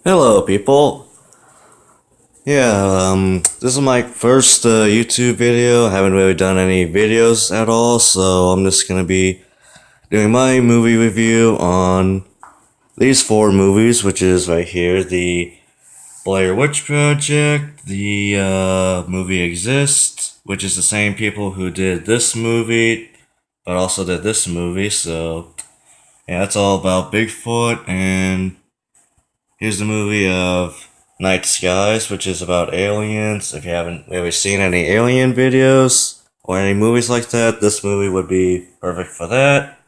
Hello, people. This is my first YouTube video. I haven't really done any videos at all, so I'm just gonna be doing my movie review on these four movies, which is right here: the Blair Witch Project, the movie Exist, which is the same people who did this movie, but also did this movie. So yeah, it's all about Bigfoot, and here's the movie of Night Skies, which is about aliens. If you haven't ever seen any alien videos or any movies like that, this movie would be perfect for that.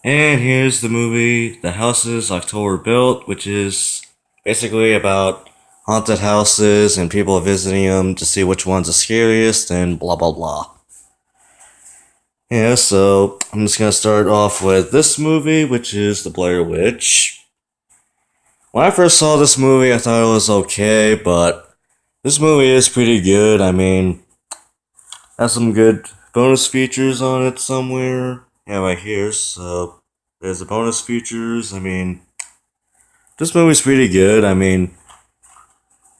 And here's the movie The Houses October Built, which is basically about haunted houses and people visiting them to see which one's the scariest and blah blah blah. Yeah, so I'm just gonna start off with this movie, which is The Blair Witch. When I first saw this movie, I thought it was okay, but this movie is pretty good. I mean, has some good bonus features on it somewhere. Yeah, right here. So there's the bonus features. I mean, this movie's pretty good. I mean,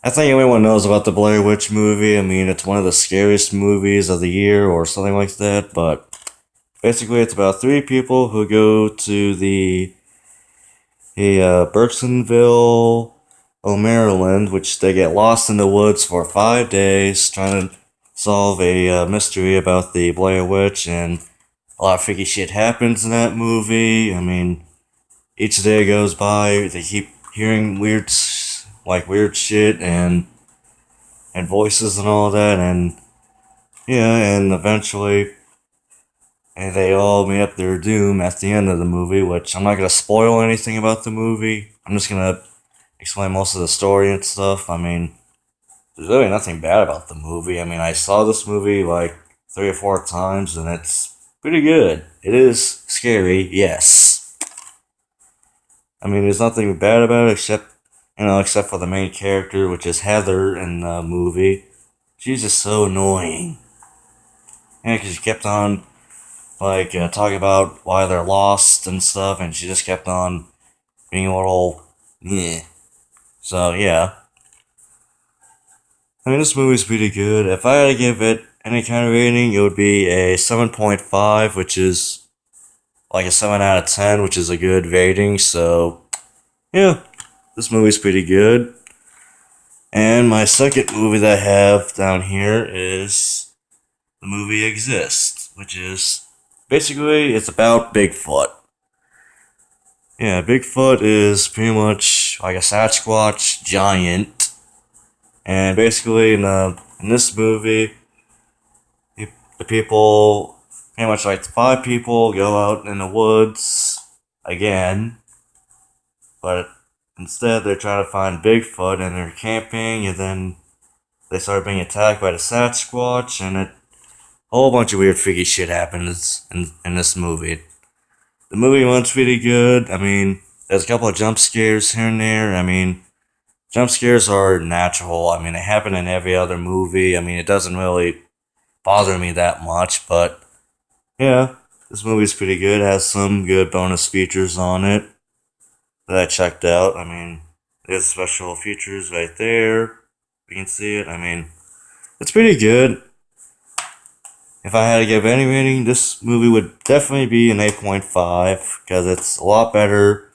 I think everyone knows about the Blair Witch movie. I mean, it's one of the scariest movies of the year or something like that. But basically, it's about three people who go to Burksonville, Maryland, which they get lost in the woods for 5 days trying to solve a mystery about the Blair Witch, and a lot of freaky shit happens in that movie. I mean, each day goes by, they keep hearing weird shit and voices and all that, and yeah, and eventually, and they all meet up their doom at the end of the movie, which I'm not gonna spoil anything about the movie. I'm just gonna explain most of the story and stuff. I mean, there's really nothing bad about the movie. I mean, I saw this movie like 3 or 4 times, and it's pretty good. It is scary, yes. I mean, there's nothing bad about it except for the main character, which is Heather in the movie. She's just so annoying. Yeah, because she kept on talking about why they're lost and stuff, and she just kept on being a little, yeah. So yeah, I mean, this movie's pretty good. If I had to give it any kind of rating, it would be a 7.5, which is like a 7 out of 10, which is a good rating. So yeah, this movie's pretty good. And my second movie that I have down here is the movie Exist, which is basically it's about Bigfoot. Yeah, Bigfoot is pretty much like a Sasquatch giant, and basically in this movie, the people pretty much like 5 people go out in the woods again, but instead they're trying to find Bigfoot and they're camping, and then they start being attacked by the Sasquatch, and a whole bunch of weird freaky shit happens in this movie. The movie one's pretty good. I mean, there's a couple of jump scares here and there. I mean, jump scares are natural. I mean, they happen in every other movie. I mean, it doesn't really bother me that much, but yeah, this movie's pretty good. It has some good bonus features on it that I checked out. I mean, there's special features right there. You can see it. I mean, it's pretty good. If I had to give any rating, this movie would definitely be an 8.5 because it's a lot better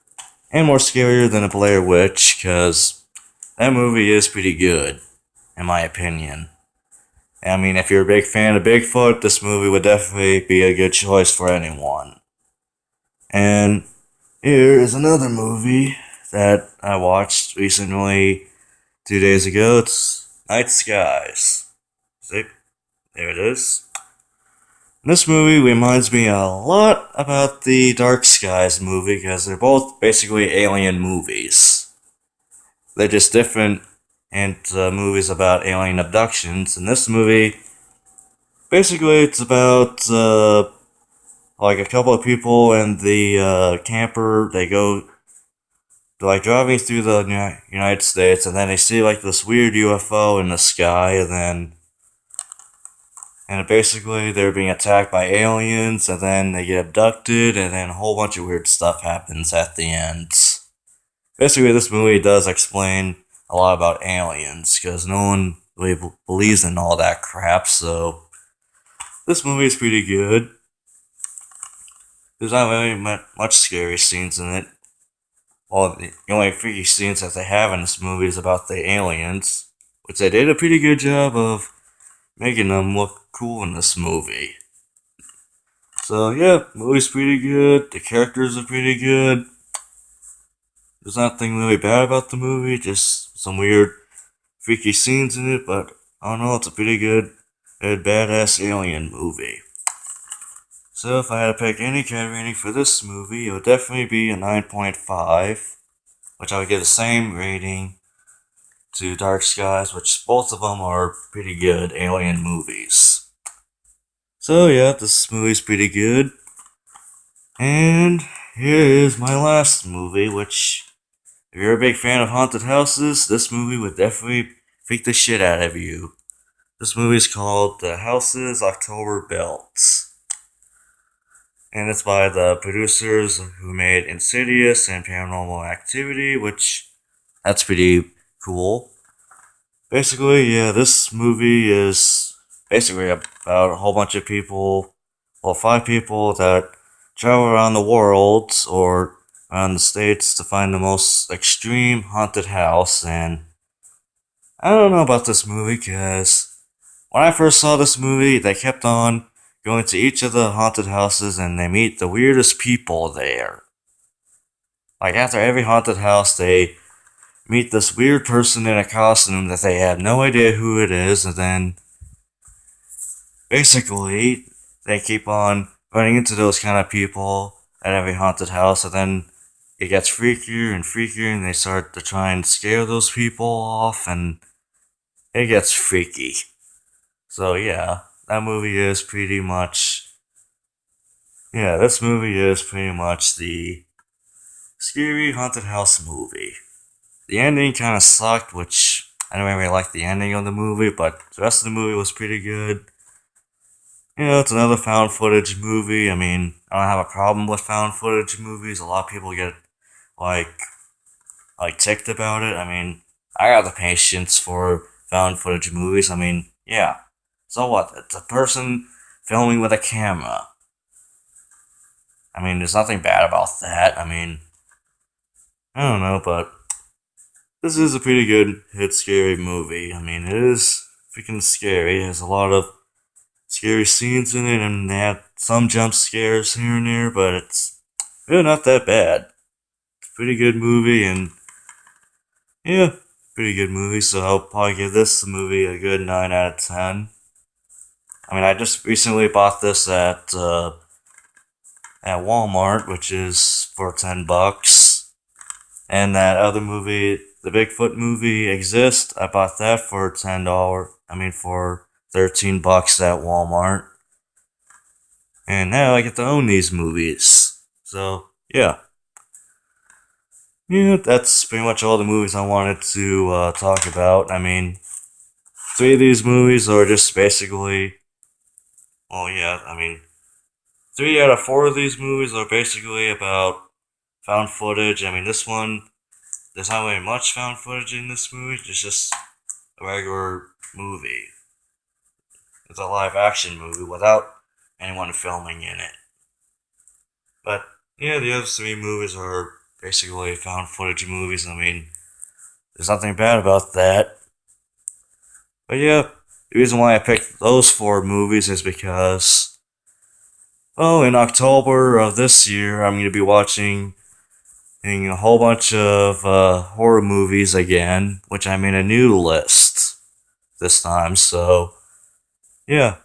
and more scarier than a Blair Witch, because that movie is pretty good, in my opinion. I mean, if you're a big fan of Bigfoot, this movie would definitely be a good choice for anyone. And here is another movie that I watched recently, 2 days ago. It's Night Skies. See? There it is. This movie reminds me a lot about the Dark Skies movie because they're both basically alien movies. They're just different and movies about alien abductions. In this movie, basically it's about like a couple of people and the camper. They go like driving through the United States, and then they see like this weird UFO in the sky, and basically they're being attacked by aliens, and then they get abducted, and then a whole bunch of weird stuff happens at the end. basically, this movie does explain a lot about aliens because no one really believes in all that crap. So this movie is pretty good. There's not really much scary scenes in it. Well, the only freaky scenes that they have in this movie is about the aliens, which they did a pretty good job of making them look cool in this movie. So yeah, movie's pretty good. The characters are pretty good. There's nothing really bad about the movie, just some weird, freaky scenes in it. But I don't know, it's a pretty good, badass alien movie. So if I had to pick any kind of rating for this movie, it would definitely be a 9.5, which I would give the same rating to Dark Skies, which both of them are pretty good alien movies. So yeah, this movie's pretty good. And here is my last movie, which, if you're a big fan of haunted houses, this movie would definitely freak the shit out of you. This movie is called The Houses October Built. And it's by the producers who made Insidious and Paranormal Activity, which, that's pretty cool. Basically, yeah, this movie is basically about a whole bunch of people, well, 5 people that travel around the world or around the states to find the most extreme haunted house. And I don't know about this movie because when I first saw this movie, they kept on going to each of the haunted houses and they meet the weirdest people there. Like after every haunted house, they meet this weird person in a costume that they have no idea who it is, and then basically they keep on running into those kind of people at every haunted house, and then it gets freakier and freakier, and they start to try and scare those people off, and it gets freaky. So yeah, that movie is pretty much, yeah, this movie is pretty much the scary haunted house movie. The ending kind of sucked, which I don't really like the ending of the movie, but the rest of the movie was pretty good. You know, it's another found footage movie. I mean, I don't have a problem with found footage movies. A lot of people get like ticked about it. I mean, I got the patience for found footage movies. I mean, yeah. So what? It's a person filming with a camera. I mean, there's nothing bad about that. I mean, I don't know, but this is a pretty good hit scary movie. I mean, it is freaking scary. It has a lot of scary scenes in it, and they have some jump scares here and there, but it's really not that bad. It's a pretty good movie, and yeah, pretty good movie, so I'll probably give this movie a good 9 out of 10. I mean, I just recently bought this at Walmart, which is for $10. And that other movie, the Bigfoot movie, Exist. I bought that for $10. I mean, for $13 at Walmart. And now I get to own these movies. So, yeah. Yeah, that's pretty much all the movies I wanted to talk about. I mean, 3 of these movies are just basically, well, yeah, I mean, 3 out of 4 of these movies are basically about found footage. I mean, this one, there's not really much found footage in this movie. It's just a regular movie. It's a live action movie without anyone filming in it. But yeah, the other 3 movies are basically found footage movies. I mean, there's nothing bad about that. But yeah, the reason why I picked those 4 movies is because, well, in October of this year, I'm going to be watching a whole bunch of horror movies again, which I made a new list this time. So, yeah.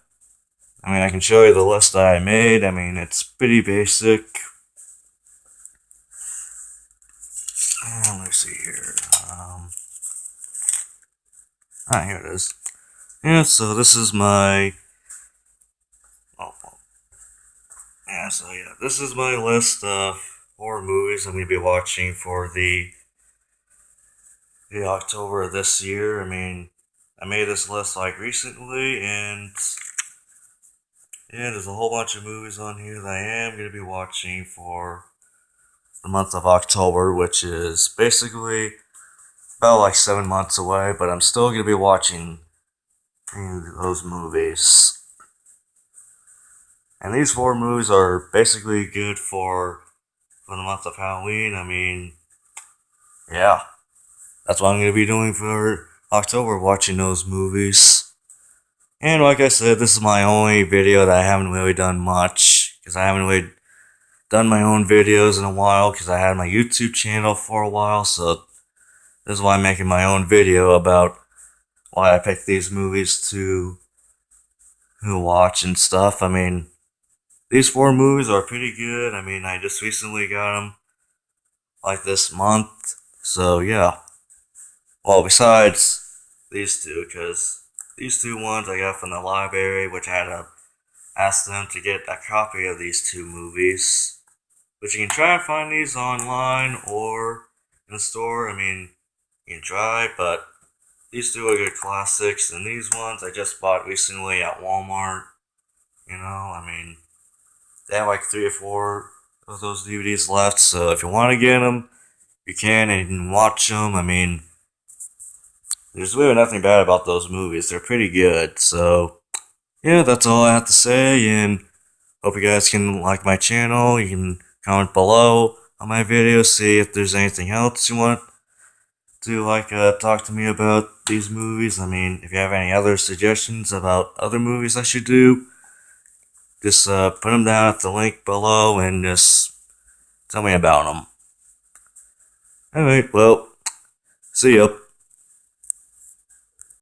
I mean, I can show you the list that I made. I mean, it's pretty basic. Let me see here. Here it is. Yeah, so this is my. This is my list of horror movies I'm going to be watching for the October of this year. I mean, I made this list like recently, and yeah, there's a whole bunch of movies on here that I am going to be watching for the month of October, which is basically about like 7 months away, but I'm still gonna be watching those movies. And these 4 movies are basically good for the month of Halloween. I mean, yeah, that's what I'm gonna be doing for October, watching those movies. And like I said, this is my only video that I haven't really done much, because I haven't really done my own videos in a while, because I had my YouTube channel for a while, so this is why I'm making my own video about why I picked these movies to watch and stuff. I mean, these 4 movies are pretty good. I mean, I just recently got them like this month, so yeah. Well, besides these two, because these 2 ones I got from the library, which I had to ask them to get a copy of these 2 movies. But you can try and find these online or in the store. I mean, you can try, but these 2 are good classics, and these ones I just bought recently at Walmart. I mean, they have like 3 or 4 of those DVDs left, so if you want to get them, you can, and you can watch them. I mean, there's really nothing bad about those movies. They're pretty good. So, yeah, that's all I have to say, and hope you guys can like my channel. You can comment below on my videos, see if there's anything else you want to talk to me about these movies. I mean, if you have any other suggestions about other movies I should do, just put them down at the link below and just tell me about them. Alright, well, see ya.